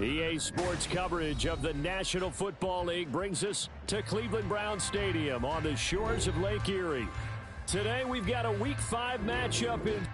EA Sports coverage of the National Football League brings us to Cleveland Browns Stadium on the shores of Lake Erie. Today we've got a Week 5 matchup in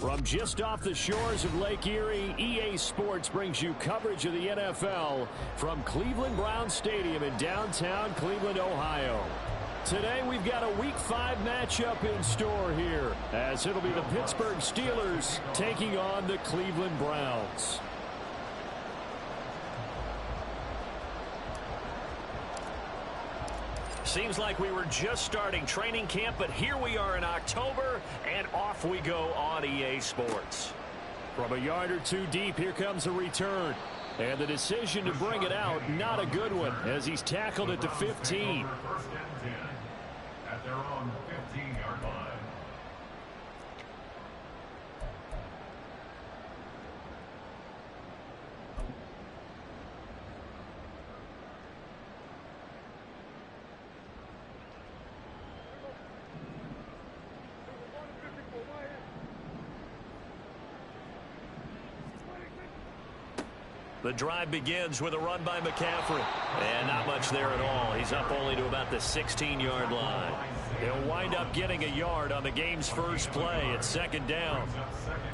from just off the shores of Lake Erie. EA Sports brings you coverage of the NFL from Cleveland Browns Stadium in downtown Cleveland, Ohio. Today we've got a Week 5 matchup in store here, as it'll be the Pittsburgh Steelers taking on the Cleveland Browns. Seems like we were just starting training camp, but here we are in October, and off we go on EA Sports. From a yard or two deep, here comes a return. And the decision to bring it out, not a good one, as he's tackled at the 15. At their own 15-yard line. The drive begins with a run by McCaffrey. And not much there at all. He's up only to about the 16-yard line. He'll wind up getting a yard on the game's first play at second down.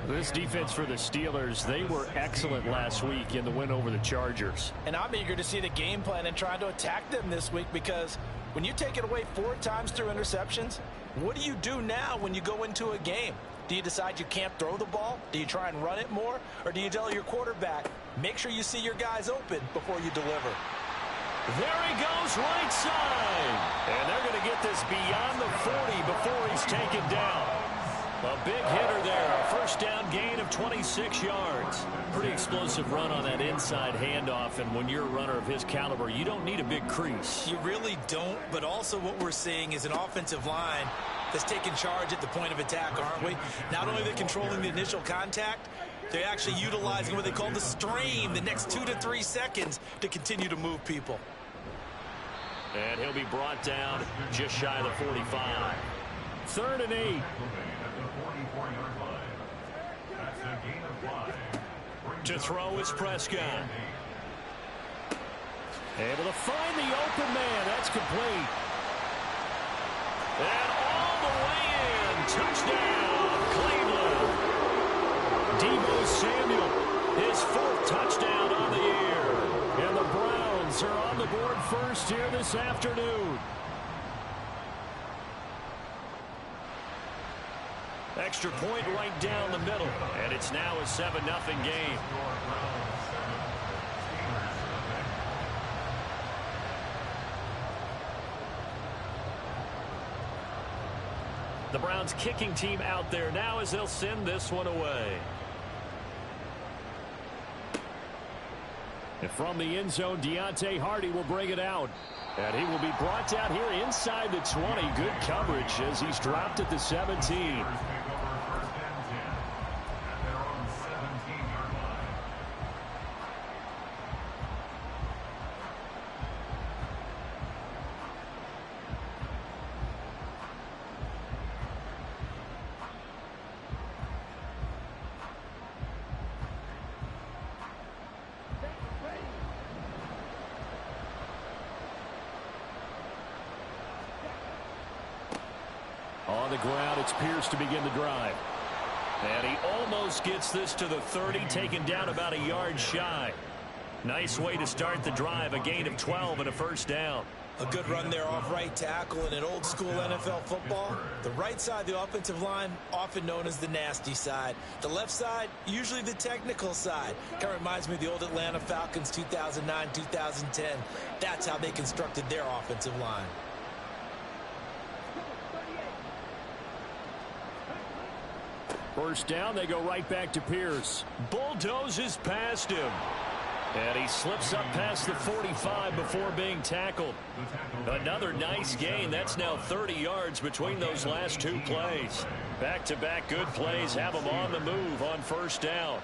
This defense for the Steelers, they were excellent last week in the win over the Chargers. And I'm eager to see the game plan and try to attack them this week, because when you take it away 4 times through interceptions, what do you do now when you go into a game? Do you decide you can't throw the ball? Do you try and run it more? Or do you tell your quarterback, make sure you see your guys open before you deliver? There he goes, right side. And they're going to get this beyond the 40 before he's taken down. A big hitter there. A first down gain of 26 yards. Pretty explosive run on that inside handoff. And when you're a runner of his caliber, you don't need a big crease. You really don't. But also what we're seeing is an offensive line that's taking charge at the point of attack, aren't we? Not only are they controlling the initial contact, they're actually utilizing what they call the strain, the next 2 to 3 seconds, to continue to move people. And he'll be brought down just shy of the 45. 3rd and 8. To throw is Prescott. Able to find the open man. That's complete. And all the way in. Touchdown, Cleveland. Deebo Samuel, his 4th touchdown on the year. And the Browns are on the board first here this afternoon. Extra point right down the middle. And it's now a 7-0 game. The Browns kicking team out there now as they'll send this one away. And from the end zone, Deontay Hardy will bring it out. And he will be brought down here inside the 20. Good coverage as he's dropped at the 17. ground. It's Pierce to begin the drive. And he almost gets this to the 30, taken down about a yard shy. Nice way to start the drive, a gain of 12 and a first down. A good run there off right tackle in an old-school NFL football. The right side of the offensive line, often known as the nasty side. The left side, usually the technical side. Kind of reminds me of the old Atlanta Falcons 2009-2010. That's how they constructed their offensive line. First down, they go right back to Pierce. Bulldozes past him. And he slips up past the 45 before being tackled. Another nice gain. That's now 30 yards between those last two plays. Back-to-back good plays have him on the move on first down.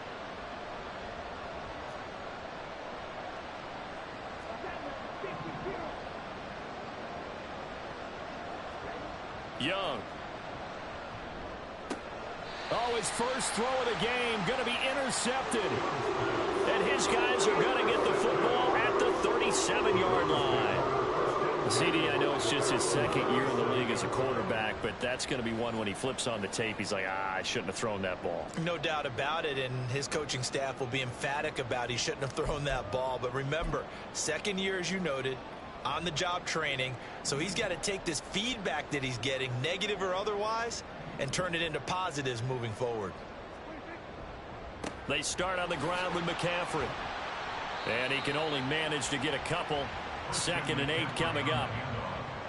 Young. Oh, his first throw of the game going to be intercepted. And his guys are going to get the football at the 37-yard line. CD, I know it's just his second year in the league as a quarterback, but that's going to be one when he flips on the tape. He's like, I shouldn't have thrown that ball. No doubt about it, and his coaching staff will be emphatic about he shouldn't have thrown that ball. But remember, second year, as you noted, on-the-job training, so he's got to take this feedback that he's getting, negative or otherwise, and turn it into positives moving forward. They start on the ground with McCaffrey. And he can only manage to get a couple. 2nd and 8 coming up.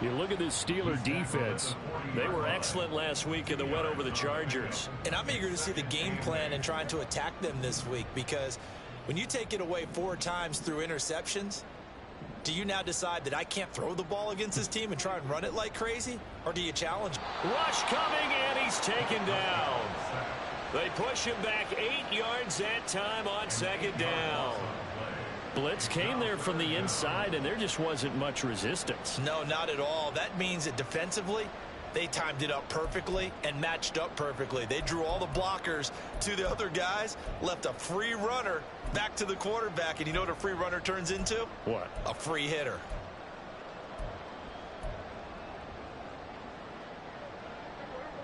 You look at this Steeler defense. They were excellent last week in the win over the Chargers. And I'm eager to see the game plan and trying to attack them this week, because when you take it away 4 times through interceptions, do you now decide that I can't throw the ball against this team and try and run it like crazy? Or do you challenge? Rush coming, and he's taken down. They push him back 8 yards that time on 2nd down. Blitz came there from the inside, and there just wasn't much resistance. No, not at all. That means that defensively, they timed it up perfectly and matched up perfectly. They drew all the blockers to the other guys, left a free runner back to the quarterback, and you know what a free runner turns into? What? A free hitter.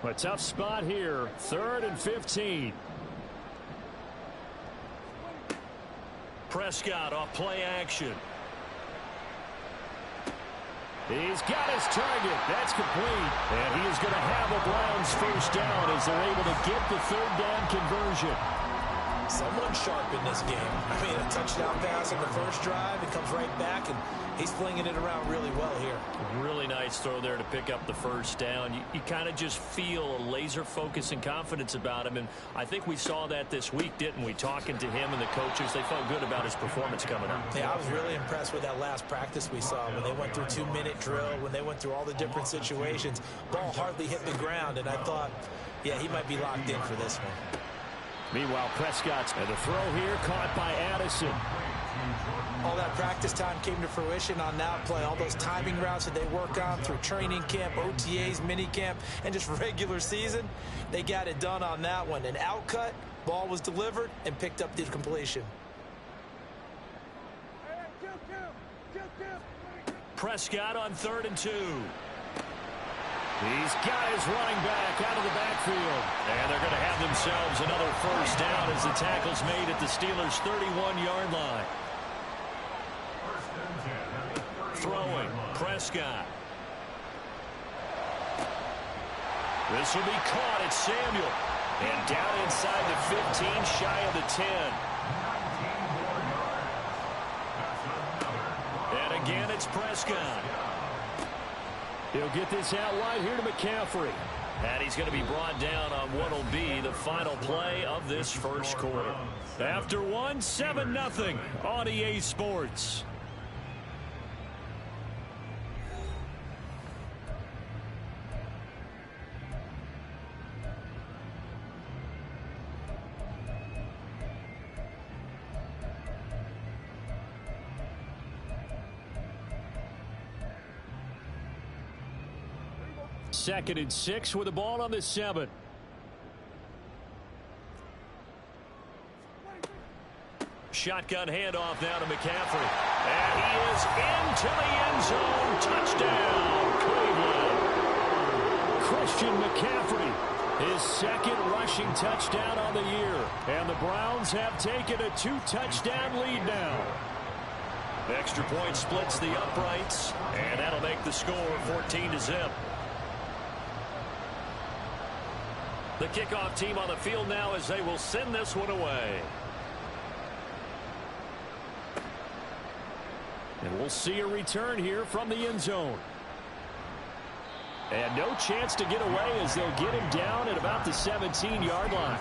A tough spot here. 3rd and 15. Prescott off play action. He's got his target. That's complete. And he is going to have a Browns first down as they're able to get the 3rd down conversion. Someone sharp in this game. I mean, a touchdown pass on the first drive. It comes right back, and he's flinging it around really well here. Really nice throw there to pick up the first down. You kind of just feel a laser focus and confidence about him, and I think we saw that this week, didn't we? Talking to him and the coaches, they felt good about his performance coming up. Yeah, I was really impressed with that last practice we saw when they went through 2-minute drill, when they went through all the different situations. Ball hardly hit the ground, and I thought, yeah, he might be locked in for this one. Meanwhile, Prescott's and the throw here caught by Addison. All that practice time came to fruition on that play. All those timing routes that they work on through training camp, OTAs, minicamp, and just regular season, they got it done on that one. An outcut, ball was delivered, and picked up the completion. Prescott on 3rd and 2. He's got his running back out of the backfield. And they're going to have themselves another first down as the tackle's made at the Steelers' 31-yard line. Throwing, Prescott. This will be caught at Samuel. And down inside the 15, shy of the 10. And again, it's Prescott. He'll get this out wide here to McCaffrey. And he's going to be brought down on what will be the final play of this first quarter. After 1, 7-0 on EA Sports. Second and 6 with the ball on the 7. Shotgun handoff now to McCaffrey. And he is into the end zone. Touchdown, Cleveland. Christian McCaffrey, his second rushing touchdown on the year. And the Browns have taken a 2-touchdown lead now. Extra point splits the uprights, and that'll make the score 14-0. The kickoff team on the field now as they will send this one away. And we'll see a return here from the end zone. And no chance to get away as they'll get him down at about the 17-yard line.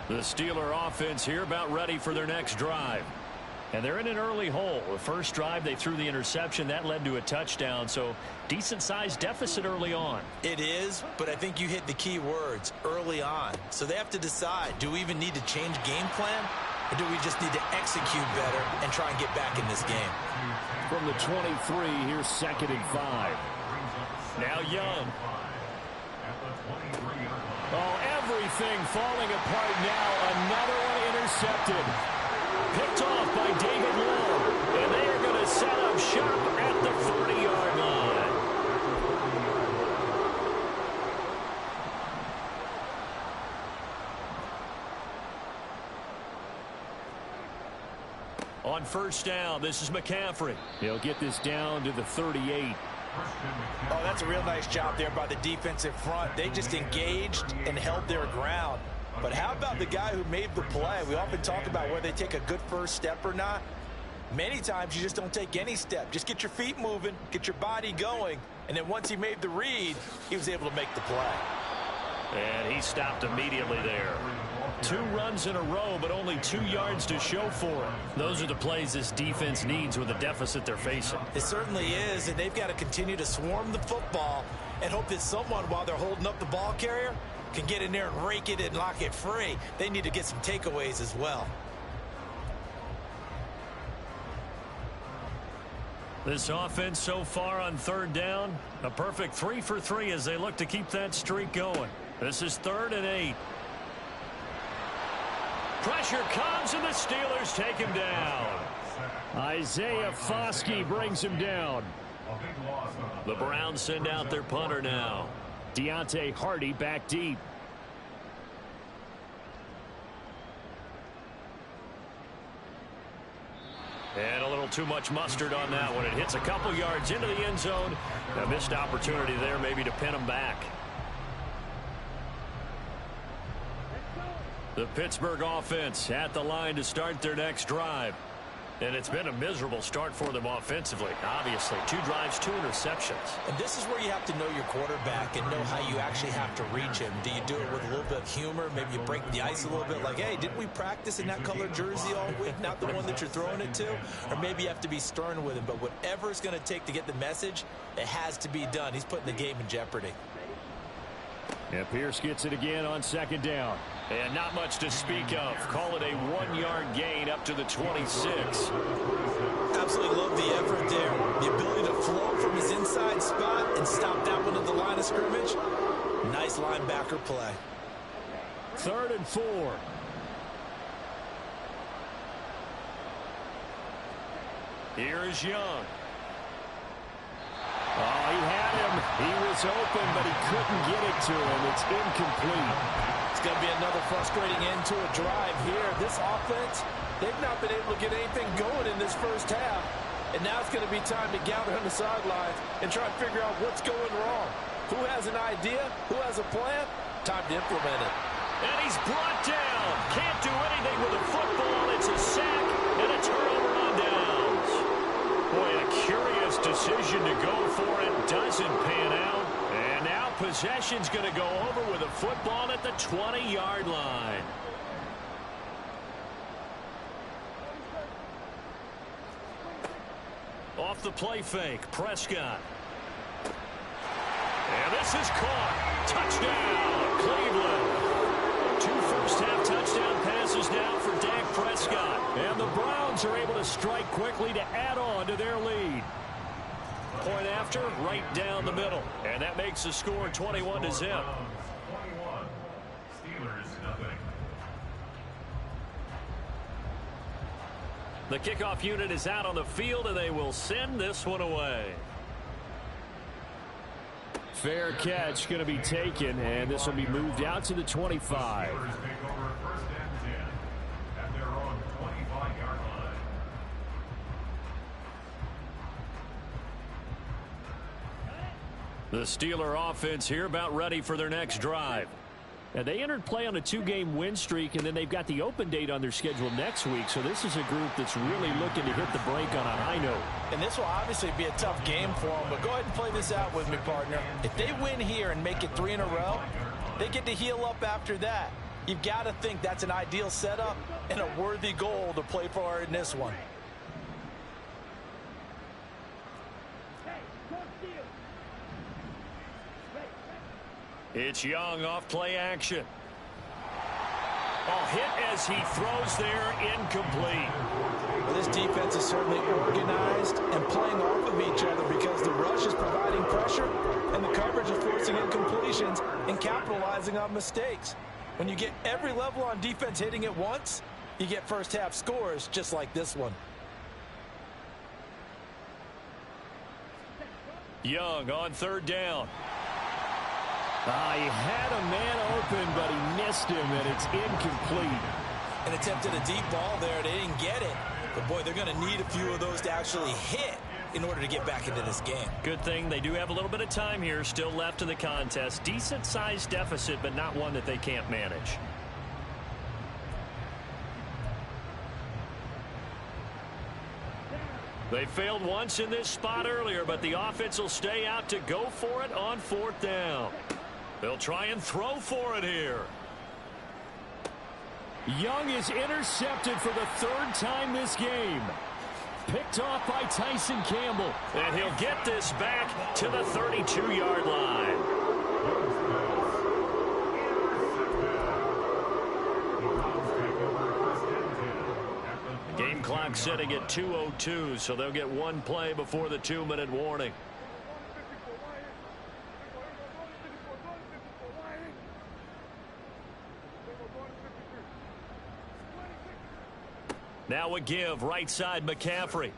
The Steeler offense here about ready for their next drive. And they're in an early hole. The first drive, they threw the interception. That led to a touchdown. So decent-sized deficit early on. It is, but I think you hit the key words, early on. So they have to decide, do we even need to change game plan? Or do we just need to execute better and try and get back in this game? From the 23, here's 2nd and 5. Now Young. Oh, everything falling apart now. Another one intercepted. Picked off by David Long. And they are going to set up shop at the 40-yard line. On first down, this is McCaffrey. He'll get this down to the 38. Oh, that's a real nice job there by the defensive front. They just engaged and held their ground. But how about the guy who made the play? We often talk about whether they take a good first step or not. Many times you just don't take any step. Just get your feet moving, get your body going, and then once he made the read, he was able to make the play. And he stopped immediately there. 2 runs in a row, but only 2 yards to show for it. Those are the plays this defense needs with the deficit they're facing. It certainly is, and they've got to continue to swarm the football and hope that someone, while they're holding up the ball carrier, can get in there and rake it and lock it free. They need to get some takeaways as well. This offense so far on third down, a perfect 3 for 3 as they look to keep that streak going. This is 3rd and 8. Pressure comes, and the Steelers take him down. Isaiah Foskey brings him down. The Browns send out their punter now. Deontay Hardy back deep. And a little too much mustard on that one. It hits a couple yards into the end zone. A missed opportunity there maybe to pin him back. The Pittsburgh offense at the line to start their next drive. And it's been a miserable start for them offensively. Obviously, 2 drives, 2 interceptions. And this is where you have to know your quarterback and know how you actually have to reach him. Do you do it with a little bit of humor? Maybe you break the ice a little bit like, hey, didn't we practice in that color jersey all week? Not the one that you're throwing it to? Or maybe you have to be stern with him. But whatever it's going to take to get the message, it has to be done. He's putting the game in jeopardy. Yeah, Pierce gets it again on 2nd down. And not much to speak of. Call it a 1-yard gain up to the 26. Absolutely love the effort there. The ability to flow from his inside spot and stop that one at the line of scrimmage. Nice linebacker play. 3rd and 4. Here is Young. Oh, he had him. He was open, but he couldn't get it to him. It's incomplete. It's going to be another frustrating end to a drive here. This offense, they've not been able to get anything going in this first half. And now it's going to be time to gather on the sidelines and try to figure out what's going wrong. Who has an idea? Who has a plan? Time to implement it. And he's brought down. Can't do anything with the football. It's a sack and a turnover on downs. Boy, a curious decision to go for it. Doesn't pan out. And now possession's going to go over with a football at the 20-yard line. Off the play fake, Prescott. And this is caught. Touchdown, Cleveland. 2 first-half touchdown passes now for Dak Prescott. And the Browns are able to strike quickly to add on to their lead. Point after, right down the middle. And that makes the score 21-0. 21. Steelers, nothing. The kickoff unit is out on the field, and they will send this one away. Fair catch going to be taken, and this will be moved out to the 25. The Steeler offense here about ready for their next drive. And they entered play on a 2-game win streak, and then they've got the open date on their schedule next week. So this is a group that's really looking to hit the break on a high note. And this will obviously be a tough game for them, but go ahead and play this out with me, partner. If they win here and make it 3 in a row, they get to heal up after that. You've got to think that's an ideal setup and a worthy goal to play for in this one. It's Young off play action. Hit as he throws there, incomplete. Well, this defense is certainly organized and playing off of each other because the rush is providing pressure and the coverage is forcing incompletions and capitalizing on mistakes. When you get every level on defense hitting at once, you get first half scores just like this one. Young on 3rd down. He had a man open, but he missed him, and it's incomplete. An attempt at a deep ball there. They didn't get it. But, boy, they're going to need a few of those to actually hit in order to get back into this game. Good thing they do have a little bit of time here still left in the contest. Decent-sized deficit, but not one that they can't manage. They failed once in this spot earlier, but the offense will stay out to go for it on 4th down. They'll try and throw for it here. Young is intercepted for the 3rd time this game. Picked off by Tyson Campbell. And he'll get this back to the 32-yard line. Game clock setting at 2:02, so they'll get one play before the 2-minute warning. Now a give, right side McCaffrey.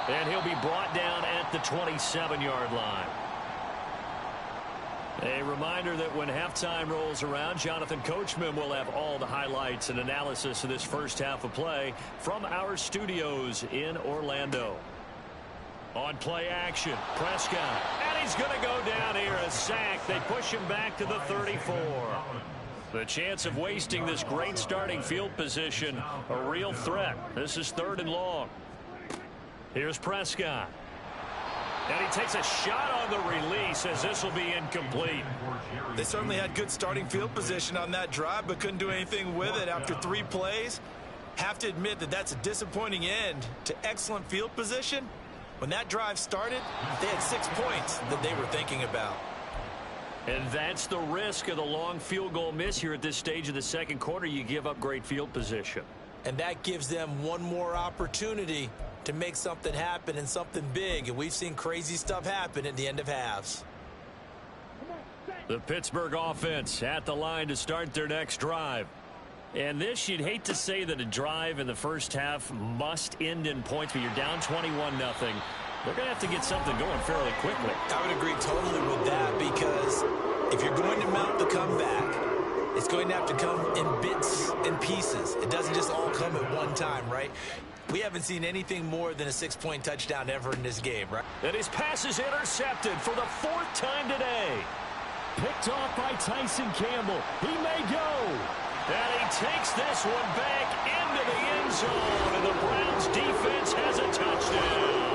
And he'll be brought down at the 27-yard line. A reminder that when halftime rolls around, Jonathan Coachman will have all the highlights and analysis of this first half of play from our studios in Orlando. On play action, Prescott. And he's going to go down here, a sack. They push him back to the 34. The chance of wasting this great starting field position, a real threat. This is 3rd and long. Here's Prescott. And he takes a shot on the release as this will be incomplete. They certainly had good starting field position on that drive, but couldn't do anything with it after 3 plays. Have to admit that that's a disappointing end to excellent field position. When that drive started, they had 6 points that they were thinking about. And that's the risk of the long field goal miss here at this stage of the 2nd quarter. You give up great field position. And that gives them one more opportunity to make something happen and something big. And we've seen crazy stuff happen at the end of halves. The Pittsburgh offense at the line to start their next drive. And this, you'd hate to say that a drive in the first half must end in points, but you're down 21-0. They're going to have to get something going fairly quickly. I would agree totally with that, because if you're going to mount the comeback, it's going to have to come in bits and pieces. It doesn't just all come at one time, right? We haven't seen anything more than a 6-point touchdown ever in this game, right? And his pass is intercepted for the 4th time today. Picked off by Tyson Campbell. He may go. And he takes this one back into the end zone. And the Browns defense has a touchdown.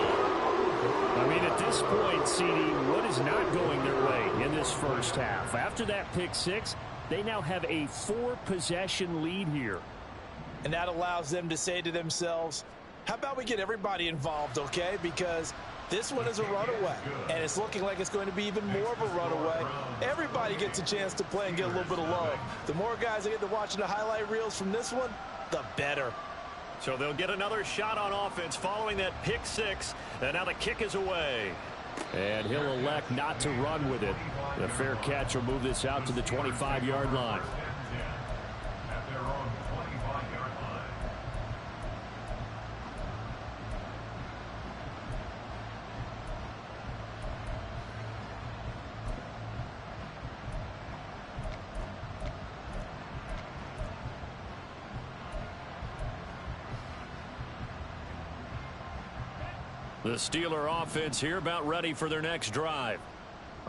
I mean, at this point, CD, what is not going their way in this first half? After that pick 6, they now have a 4-possession lead here. And that allows them to say to themselves, how about we get everybody involved, okay? Because this one is a runaway, and it's looking like it's going to be even more of a runaway. Everybody gets a chance to play and get a little bit of love. The more guys that get to watching the highlight reels from this one, the better. So they'll get another shot on offense following that pick 6, and now the kick is away. And he'll elect not to run with it. The fair catch will move this out to the 25-yard line. The Steeler offense here about ready for their next drive.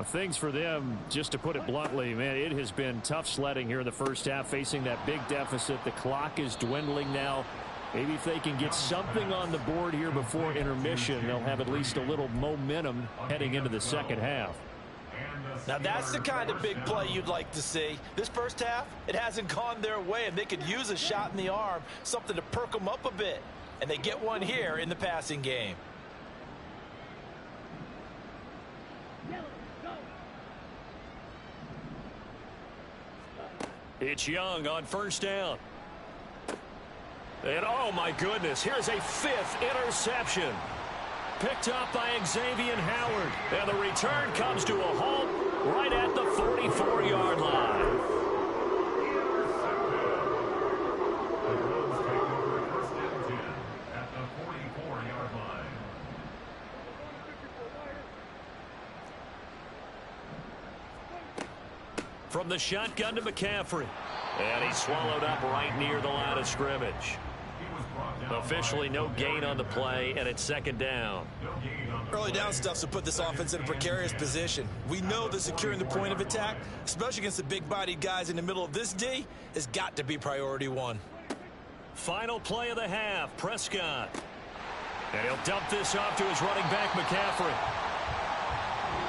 Things for them, just to put it bluntly, man, it has been tough sledding here in the first half, facing that big deficit. The clock is dwindling now. Maybe if they can get something on the board here before intermission, they'll have at least a little momentum heading into the second half. Now that's the kind of big play you'd like to see. This first half, it hasn't gone their way, and they could use a shot in the arm, something to perk them up a bit. And they get one here in the passing game. It's Young on first down. And oh my goodness, here's a 5th interception. Picked up by Xavier Howard. And the return comes to a halt right at the 44-yard line. From the shotgun to McCaffrey. And he's swallowed up right near the line of scrimmage. Officially no gain on the play, and it's second down. Early down stuff to put this offense in a precarious position. We know that securing the point of attack, especially against the big-bodied guys in the middle of this D, has got to be priority one. Final play of the half, Prescott. And he'll dump this off to his running back, McCaffrey.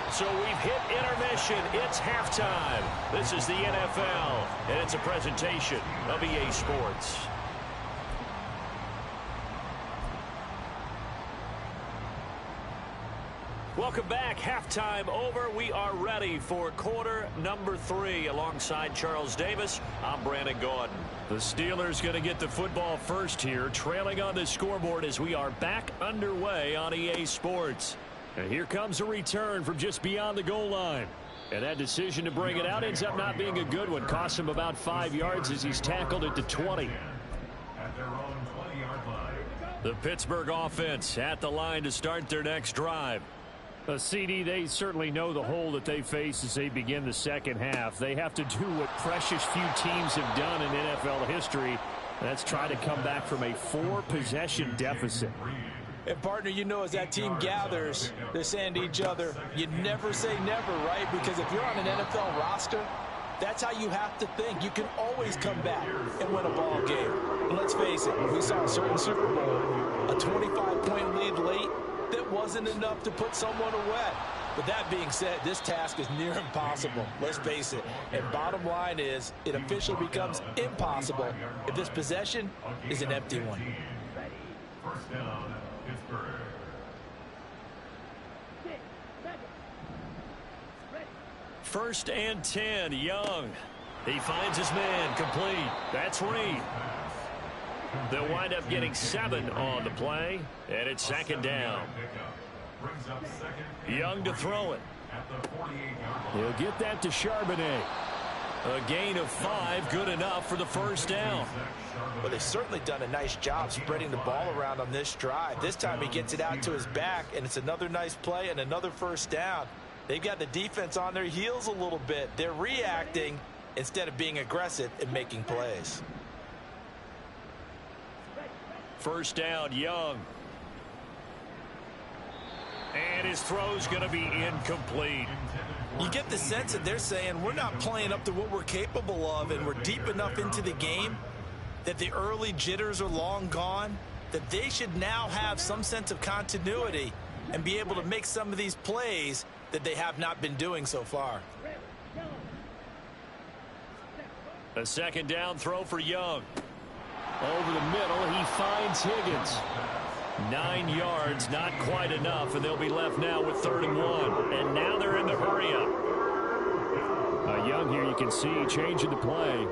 So we've hit intermission. It's halftime. This is the NFL, and it's a presentation of EA Sports. Welcome back. Halftime over. We are ready for quarter number 3. Alongside Charles Davis, I'm Brandon Gaudin. The Steelers going to get the football first here, trailing on the scoreboard as we are back underway on EA Sports. And here comes a return from just beyond the goal line. And that decision to bring it out ends up not being a good one. Costs him about 5 yards as he's tackled at the 20. The Pittsburgh offense at the line to start their next drive. CD, they certainly know the hole that they face as they begin the second half. They have to do what precious few teams have done in NFL history. That's try to come back from a 4-possession deficit. And, partner, you know, as that team gathers, they're saying to each other, you never say never, right? Because if you're on an NFL roster, that's how you have to think. You can always come back and win a ball game. And let's face it, we saw a certain Super Bowl, a 25-point lead late, that wasn't enough to put someone away. But that being said, this task is near impossible. Let's face it. And bottom line is, it officially becomes impossible if this possession is an empty one. First down, Pittsburgh. First and 10, Young. He finds his man, complete. That's Reed. They'll wind up getting 7 on the play, and it's second down. Young to throw it. He'll get that to Charbonnet. A gain of 5, good enough for the first down. Well, they've certainly done a nice job spreading the ball around on this drive. This time he gets it out to his back, and it's another nice play and another first down. They've got the defense on their heels a little bit. They're reacting instead of being aggressive and making plays. First down, Young. And his throw's going to be incomplete. You get the sense that they're saying we're not playing up to what we're capable of, and we're deep enough into the game that the early jitters are long gone, that they should now have some sense of continuity and be able to make some of these plays that they have not been doing so far. A second down throw for Young. Over the middle, he finds Higgins. 9 yards, not quite enough, and they'll be left now with 3rd and 1. And now they're in the hurry-up. Young here, you can see, changing the play.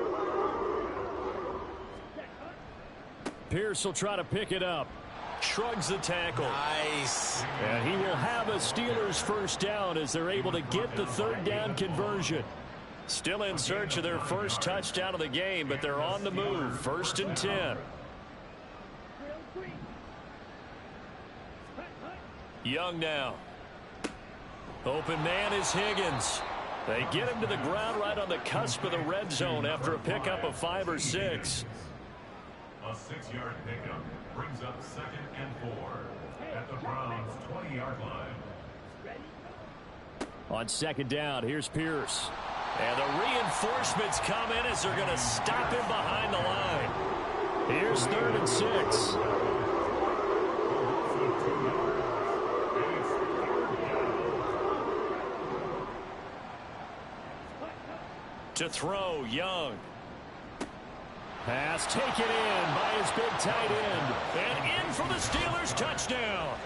Pierce will try to pick it up. Shrugs the tackle. Nice. And he will have a Steelers first down as they're able to get the 3rd down conversion. Still in search of their first touchdown of the game, but they're on the move. 1st and 10. Young now. Open man is Higgins. They get him to the ground right on the cusp of the red zone after a pickup of 5 or 6. A 6-yard pickup brings up 2nd and 4. at the Browns' 20-yard line. On second down, here's Pierce. And the reinforcements come in as they're going to stop him behind the line. Here's 3rd and 6. To throw, Young. Pass taken in by his big tight end. And in for the Steelers, touchdown.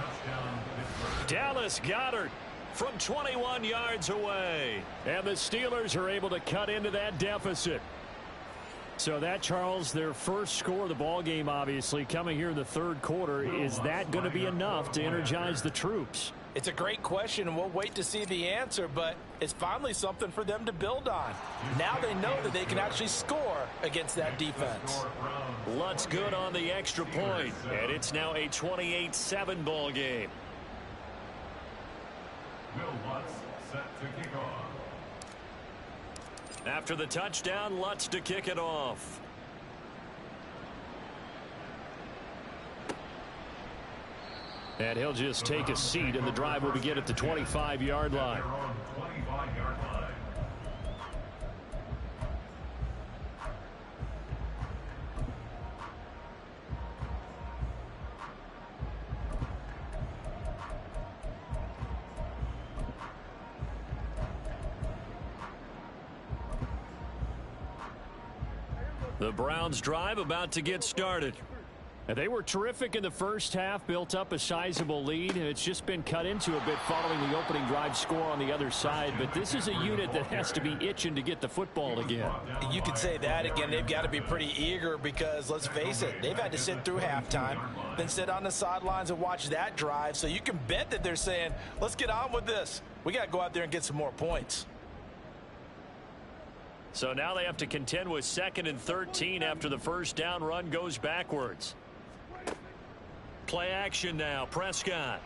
Dallas Goedert from 21 yards away. And the Steelers are able to cut into that deficit. So that, Charles, their first score of the ball game, obviously, coming here in the 3rd quarter. Is that going to be enough to energize the troops? It's a great question, and we'll wait to see the answer, but it's finally something for them to build on. Now they know that they can actually score against that defense. Lutz good on the extra point, and it's now a 28-7 ball game. Will Lutz set to kick off. After the touchdown, Lutz to kick it off. And he'll just take a seat, and the drive will begin at the 25-yard line. The Browns drive about to get started. And they were terrific in the first half, built up a sizable lead, and it's just been cut into a bit following the opening drive score on the other side. But this is a unit that has to be itching to get the football again. You could say that again. They've got to be pretty eager because, let's face it, they've had to sit through halftime, then sit on the sidelines and watch that drive. So you can bet that they're saying, let's get on with this. We got to go out there and get some more points. So now they have to contend with 2nd and 13 after the first down run goes backwards. Play action now. Prescott.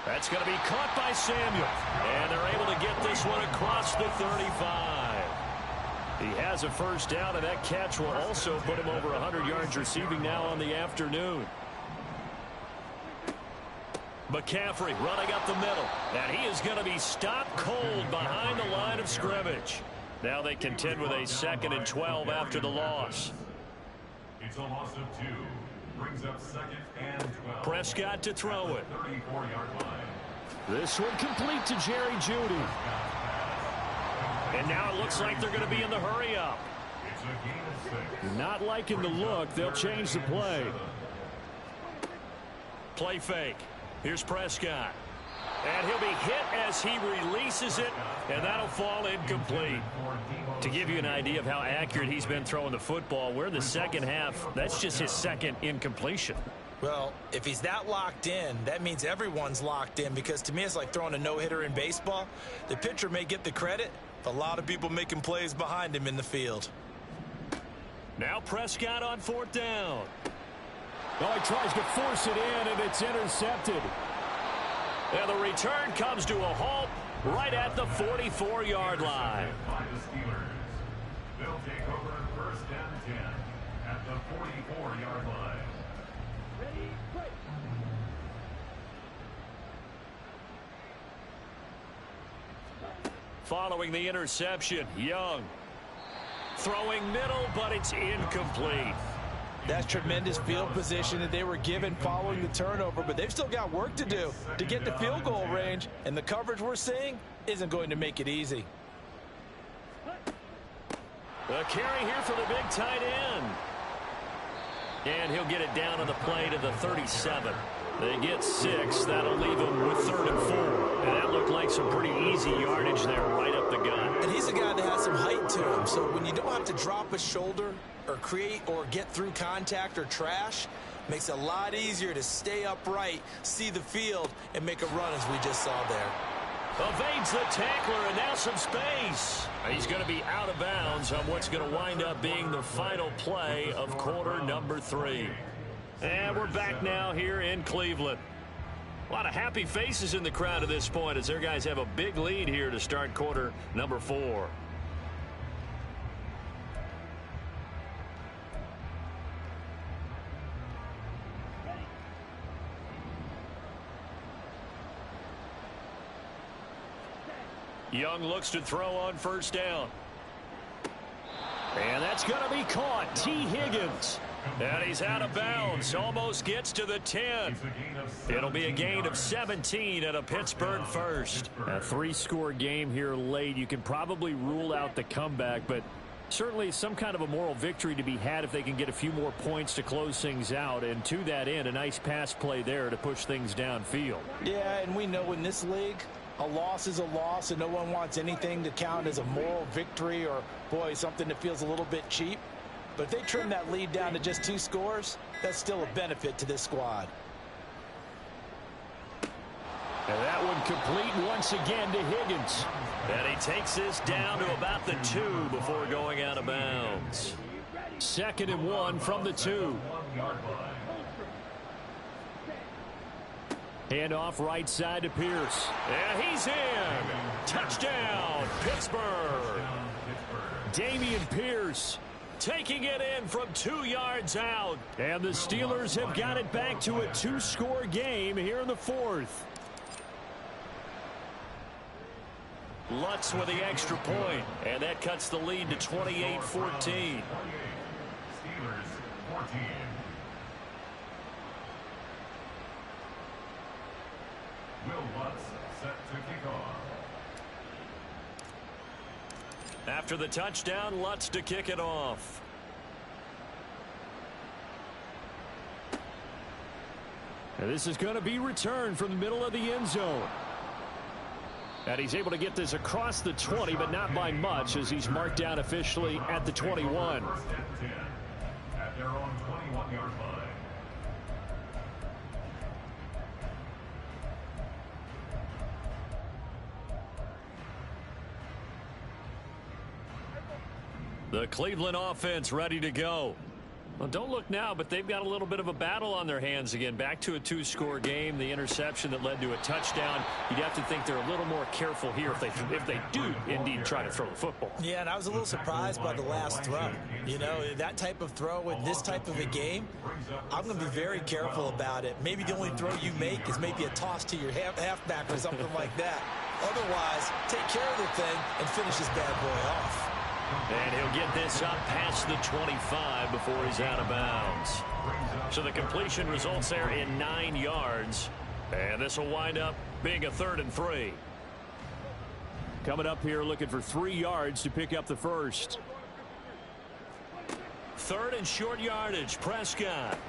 That's going to be caught by Samuel. And they're able to get this one across the 35. He has a first down, and that catch will also put him over 100 yards receiving now on the afternoon. McCaffrey running up the middle. And he is going to be stopped cold behind the line of scrimmage. Now they contend with a 2nd and 12 after the loss. It's a loss of 2. Brings up 2nd and 12. Prescott to throw it. 34-yard line. This one complete to Jerry Jeudy. And now it looks like they're going to be in the hurry up. It's a gain of 6. Not liking the look. They'll change the play. Play fake. Here's Prescott. And he'll be hit as he releases it, and that'll fall incomplete. To give you an idea of how accurate he's been throwing the football, we're in the second half. That's just his 2nd incompletion. Well, if he's that locked in, that means everyone's locked in, because to me it's like throwing a no-hitter in baseball. The pitcher may get the credit, but a lot of people making plays behind him in the field. Now Prescott on 4th down. Oh, he tries to force it in, and it's intercepted. And the return comes to a halt right at the 44-yard line. By the Steelers. They'll take over 1st and 10 at the 44-yard line. Ready, play. Following the interception, Young. Throwing middle, but it's incomplete. That's tremendous field position that they were given following the turnover, but they've still got work to do to get to field goal range, and the coverage we're seeing isn't going to make it easy. A carry here for the big tight end. And he'll get it down on the play to the 37. They get 6. That'll leave them with 3rd and 4. And that looked like some pretty easy yardage there right up the gut. And he's a guy that has some height to him, so when you don't have to drop a shoulder or create or get through contact or trash, makes it a lot easier to stay upright, see the field, and make a run as we just saw there. Evades the tackler, and now some space. He's going to be out of bounds on what's going to wind up being the final play of quarter number 3. And we're back now here in Cleveland. A lot of happy faces in the crowd at this point as their guys have a big lead here to start quarter number 4. Young looks to throw on first down. And that's going to be caught. T. Higgins. And he's out of bounds. Almost gets to the 10. It'll be a gain of 17 and a Pittsburgh first. A 3-score game here late. You can probably rule out the comeback, but certainly some kind of a moral victory to be had if they can get a few more points to close things out. And to that end, a nice pass play there to push things downfield. Yeah, and we know in this league, a loss is a loss, and no one wants anything to count as a moral victory or, boy, something that feels a little bit cheap. But if they trim that lead down to just 2 scores, that's still a benefit to this squad. And that one complete once again to Higgins. And he takes this down to about the 2 before going out of bounds. 2nd and 1 from the 2. Hand off right side to Pierce. And he's in. Touchdown, Pittsburgh. Dameon Pierce taking it in from 2 yards out. And the Steelers have got it back to a 2-score game here in the 4th. Lutz with the extra point, and that cuts the lead to 28-14. Steelers 14. Will Lutz set to kick off. After the touchdown, Lutz to kick it off. And this is going to be returned from the middle of the end zone. And he's able to get this across the 20, but not by much, as he's marked down officially at the 21. First and 10 at their own 21-yard line. The Cleveland offense ready to go. Well, don't look now, but they've got a little bit of a battle on their hands again. Back to a 2-score game. The interception that led to a touchdown. You'd have to think they're a little more careful here if they do indeed try to throw the football. Yeah, and I was a little surprised by the last throw. You know, that type of throw in this type of a game, I'm going to be very careful about it. Maybe the only throw you make is maybe a toss to your halfback or something like that. Otherwise, take care of the thing and finish this bad boy off. And he'll get this up past the 25 before he's out of bounds. So the completion results there in 9 yards. And this will wind up being a 3rd and 3. Coming up here looking for 3 yards to pick up the first. 3rd and short yardage. Prescott.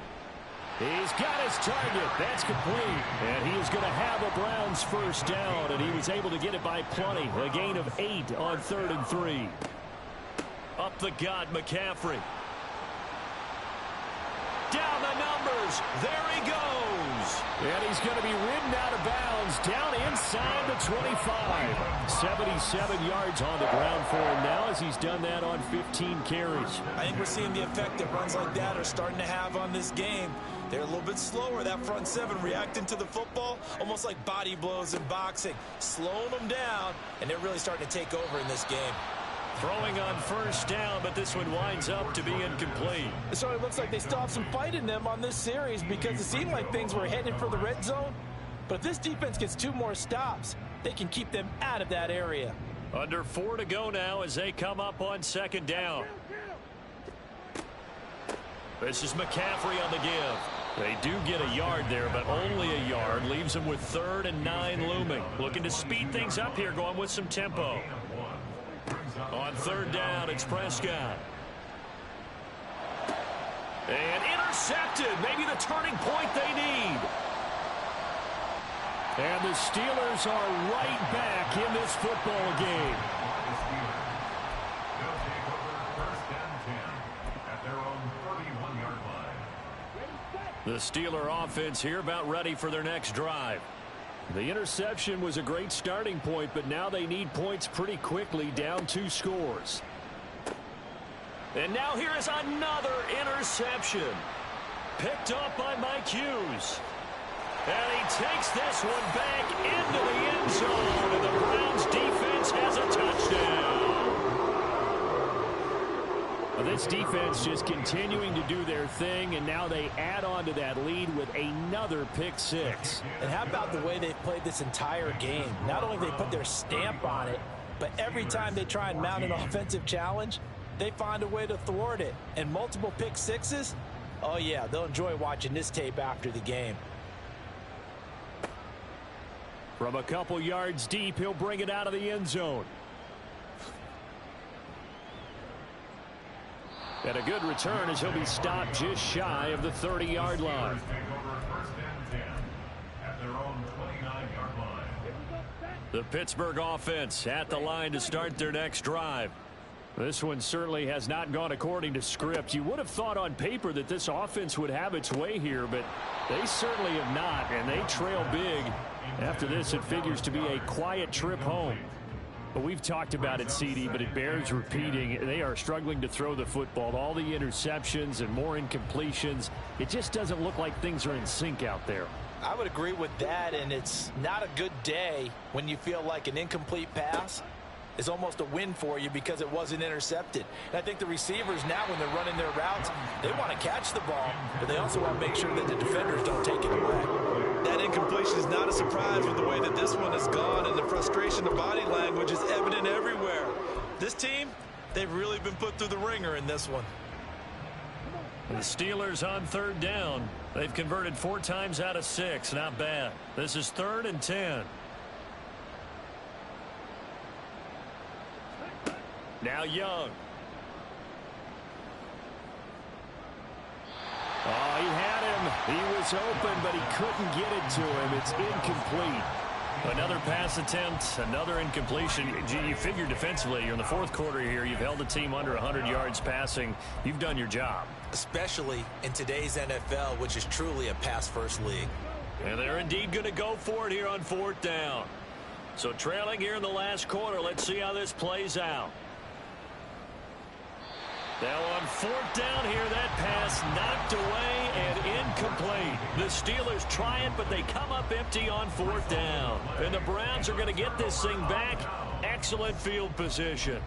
He's got his target. That's complete. And he is going to have a Browns first down. And he was able to get it by plenty. A gain of 8 on 3rd and 3. Up the gut, McCaffrey. Down the numbers. There he goes. And he's going to be ridden out of bounds down inside the 25. 77 yards on the ground for him now as he's done that on 15 carries. I think we're seeing the effect that runs like that are starting to have on this game. They're a little bit slower, that front 7, reacting to the football, almost like body blows in boxing, slowing them down, and they're really starting to take over in this game. Throwing on first down, but this one winds up to be incomplete. So it looks like they still have some fight in them on this series because it seemed like things were headed for the red zone. But if this defense gets 2 more stops, they can keep them out of that area. Under 4 to go now as they come up on 2nd down. This is McCaffrey on the give. They do get a yard there, but only a yard. Leaves them with 3rd and 9 looming. Looking to speed things up here, going with some tempo. On 3rd down, it's Prescott. And intercepted. Maybe the turning point they need. And the Steelers are right back in this football game. They'll take over first and 10 at their own 31-yard line. The Steeler offense here about ready for their next drive. The interception was a great starting point, but now they need points pretty quickly, down 2 scores. And now here is another interception. Picked up by Mike Hughes. And he takes this one back into the end zone, and the Browns defense has a touchdown. this defense just continuing to do their thing, and now they add on to that lead with another pick six. And how about the way they've played this entire game? Not only they put their stamp on it, but every time they try and mount an offensive challenge, they find a way to thwart it. And multiple pick sixes, oh yeah, they'll enjoy watching this tape after the game. From a couple yards deep, he'll bring it out of the end zone. And a good return as he'll be stopped just shy of the 30-yard line. The Pittsburgh offense at the line to start their next drive. This one certainly has not gone according to script. You would have thought on paper that this offense would have its way here, but they certainly have not, and they trail big. After this, it figures to be a quiet trip home. But we've talked about it, CD, but it bears repeating. They are struggling to throw the football. All the interceptions and more incompletions. It just doesn't look like things are in sync out there. I would agree with that, and it's not a good day when you feel like an incomplete pass is almost a win for you because it wasn't intercepted. And I think the receivers now, when they're running their routes, they want to catch the ball, but they also want to make sure that the defenders don't take it away. That incompletion is not a surprise with the way that this one has gone, and the frustration of body language is evident everywhere. This team, they've really been put through the ringer in this one. The Steelers on third down. They've converted 4 times out of 6. Not bad. This is 3rd and 10. Now Young. Oh, he had him. He was open, but he couldn't get it to him. It's incomplete. Another pass attempt, another incompletion. You figure defensively, you're in the 4th quarter here. You've held the team under 100 yards passing. You've done your job. Especially in today's NFL, which is truly a pass-first league. And they're indeed going to go for it here on 4th down. So trailing here in the last quarter, let's see how this plays out. Now on 4th down here, that pass knocked away and incomplete. The Steelers try it, but they come up empty on 4th down. And the Browns are going to get this thing back. Excellent field position.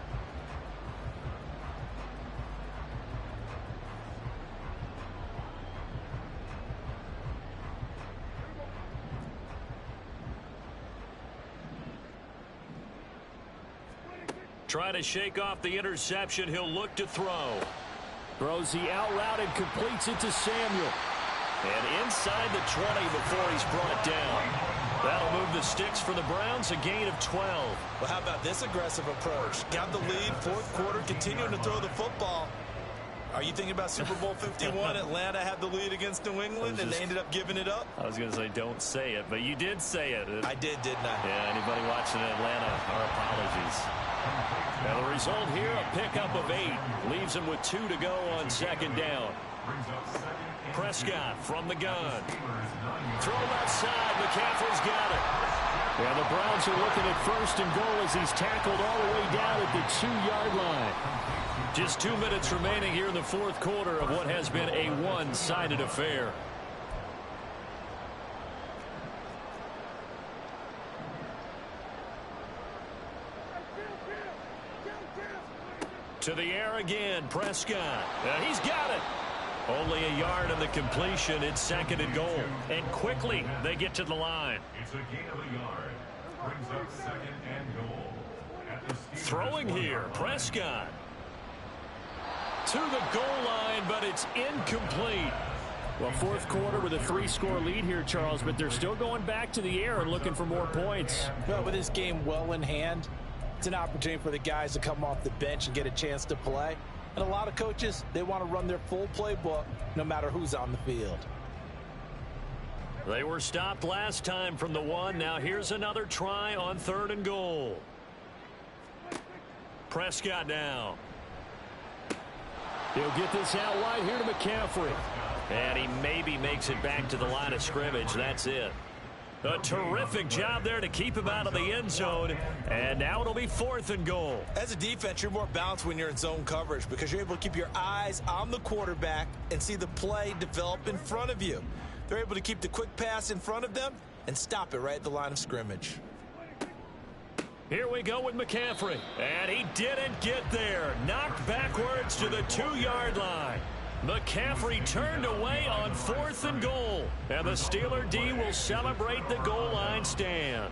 Trying to shake off the interception. He'll look to throw. Throws the out route and completes it to Samuel. And inside the 20 before he's brought down. That'll move the sticks for the Browns, a gain of 12. Well, how about this aggressive approach? Got the lead, 4th quarter, continuing to throw the football. Are you thinking about Super Bowl 51? Atlanta had the lead against New England, and they ended up giving it up? I was going to say don't say it, but you did say it. I did, didn't I? Yeah, anybody watching Atlanta, our apologies. Now the result here, a pickup of 8. Leaves him with 2 to go on 2nd down. Prescott from the gun. Throw left side. McCaffrey's got it. Yeah, the Browns are looking at 1st and goal as he's tackled all the way down at the 2-yard line. Just 2 minutes remaining here in the 4th quarter of what has been a one-sided affair. To the air again, Prescott. He's got it. Only a yard on the completion. It's 2nd and goal. And quickly, they get to the line. It's a gain of a yard. Brings up 2nd and goal. At the Throwing here, Prescott. To the goal line, but it's incomplete. Well, 4th quarter with a 3-score lead here, Charles, but they're still going back to the air and looking for more points. Well, with this game well in hand, it's an opportunity for the guys to come off the bench and get a chance to play. And a lot of coaches, they want to run their full playbook no matter who's on the field. They were stopped last time from the 1. Now here's another try on 3rd and goal. Prescott now. He'll get this out wide here to McCaffrey. And he maybe makes it back to the line of scrimmage. That's it. A terrific job there to keep him out of the end zone. And now it'll be 4th and goal. As a defense, you're more balanced when you're in zone coverage because you're able to keep your eyes on the quarterback and see the play develop in front of you. They're able to keep the quick pass in front of them and stop it right at the line of scrimmage. Here we go with McCaffrey. And he didn't get there. Knocked backwards to the 2-yard line. McCaffrey turned away on 4th and goal. And the Steeler D will celebrate the goal line stand.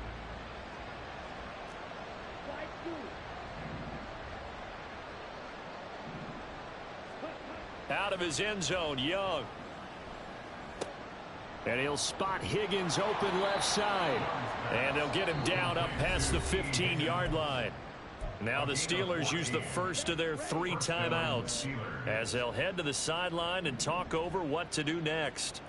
Out of his end zone, Young. And he'll spot Higgins open left side. And they'll get him down up past the 15-yard line. Now the Steelers use the first of their 3 timeouts as they'll head to the sideline and talk over what to do next.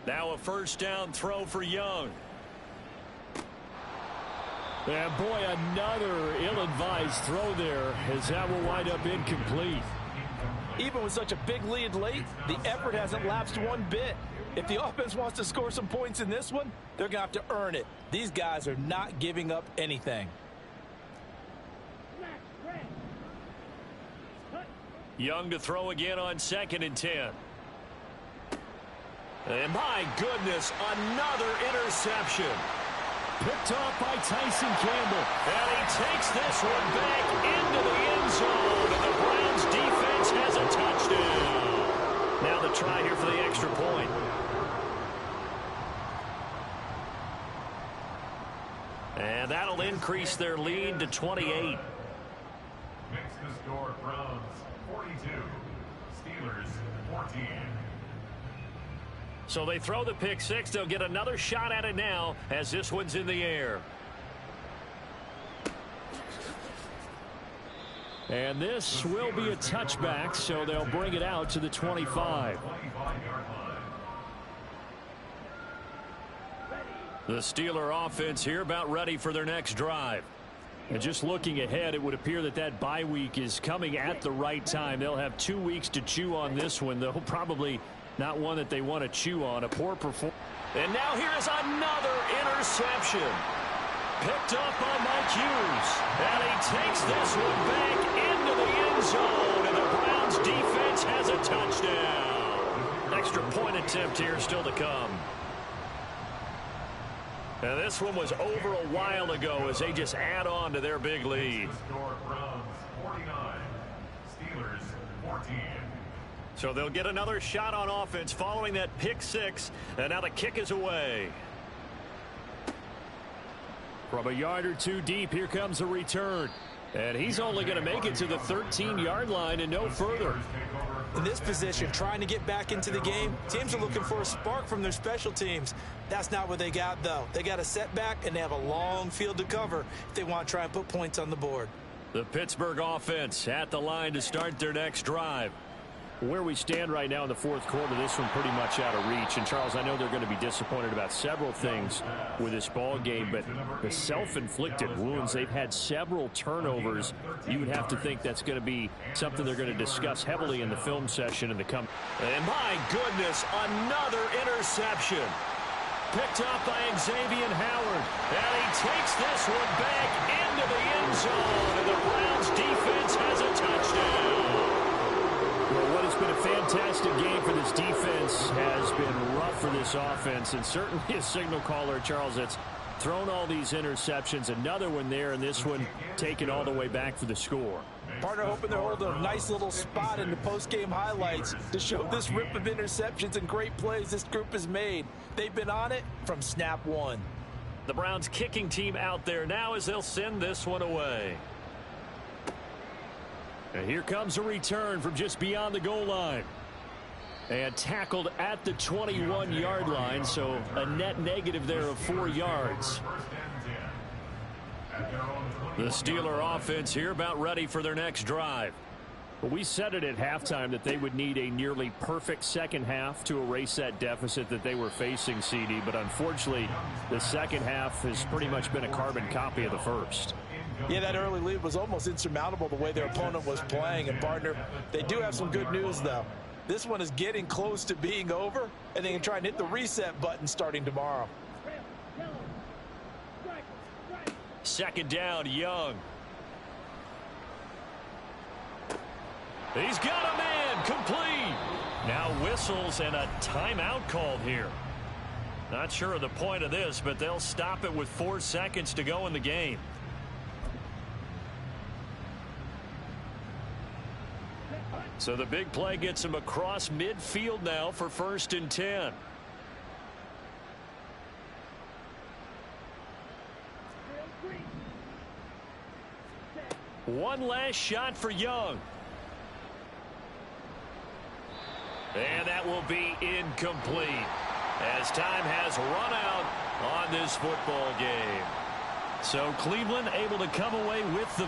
Now a first down throw for Young. And boy, another ill-advised throw there as that will wind up incomplete. Even with such a big lead late, the effort hasn't lapsed one bit. If the offense wants to score some points in this one, they're going to have to earn it. These guys are not giving up anything. Young to throw again on 2nd and 10. And my goodness, another interception. Picked off by Tyson Campbell. And he takes this one back into the end zone. And the Browns defense has a touchdown. Now the try here for the extra point. And that'll increase their lead to 28. Makes the score Browns 42, Steelers 14. So they throw the pick 6. They'll get another shot at it now as this one's in the air. And this will be a touchback, so they'll bring it out to the 25. The Steeler offense here about ready for their next drive. And just looking ahead, it would appear that that bye week is coming at the right time. They'll have 2 weeks to chew on this one, though probably not one that they want to chew on. A poor performance. And now here's another interception. Picked up by Mike Hughes. And he takes this one back into the end zone. And the Browns defense has a touchdown. Extra point attempt here still to come. And this one was over a while ago as they just add on to their big lead. Browns 49, Steelers 14. So they'll get another shot on offense following that pick 6. And now the kick is away. From a yard or 2 deep, here comes a return. And he's only going to make it to the 13-yard line and no further. In this position, trying to get back into the game, teams are looking for a spark from their special teams. That's not what they got, though. They got a setback, and they have a long field to cover if they want to try and put points on the board. The Pittsburgh offense at the line to start their next drive. Where we stand right now in the 4th quarter, this one pretty much out of reach. And, Charles, I know they're going to be disappointed about several things with this ball game, but the self-inflicted wounds, they've had several turnovers. You would have to think that's going to be something they're going to discuss heavily in the film session in the coming. And my goodness, another interception. Picked up by Xavier Howard. And he takes this one back into the end zone. And the Browns defense has a touchdown. Well, what has been a fantastic game for this defense has been rough for this offense, and certainly a signal caller, Charles, that's thrown all these interceptions. Another one there, and this one taken all the way back for the score. Partner hoping they're holding a nice little spot in the post-game highlights to show this rip of interceptions and great plays this group has made. They've been on it from snap 1. The Browns kicking team out there now as they'll send this one away. And here comes a return from just beyond the goal line. And tackled at the 21-yard line, so a net negative there of 4 yards. The Steeler offense here about ready for their next drive. Well, we said it at halftime that they would need a nearly perfect second half to erase that deficit that they were facing, CD. But unfortunately, the second half has pretty much been a carbon copy of the first. Yeah, that early lead was almost insurmountable the way their opponent was playing. And, partner, they do have some good news, though. This one is getting close to being over, and they can try and hit the reset button starting tomorrow. Second down, Young. He's got a man, complete. Now whistles and a timeout called here. Not sure of the point of this, but they'll stop it with 4 seconds to go in the game. So the big play gets him across midfield now for 1st and 10. One last shot for Young. And that will be incomplete, as time has run out on this football game. So Cleveland able to come away with the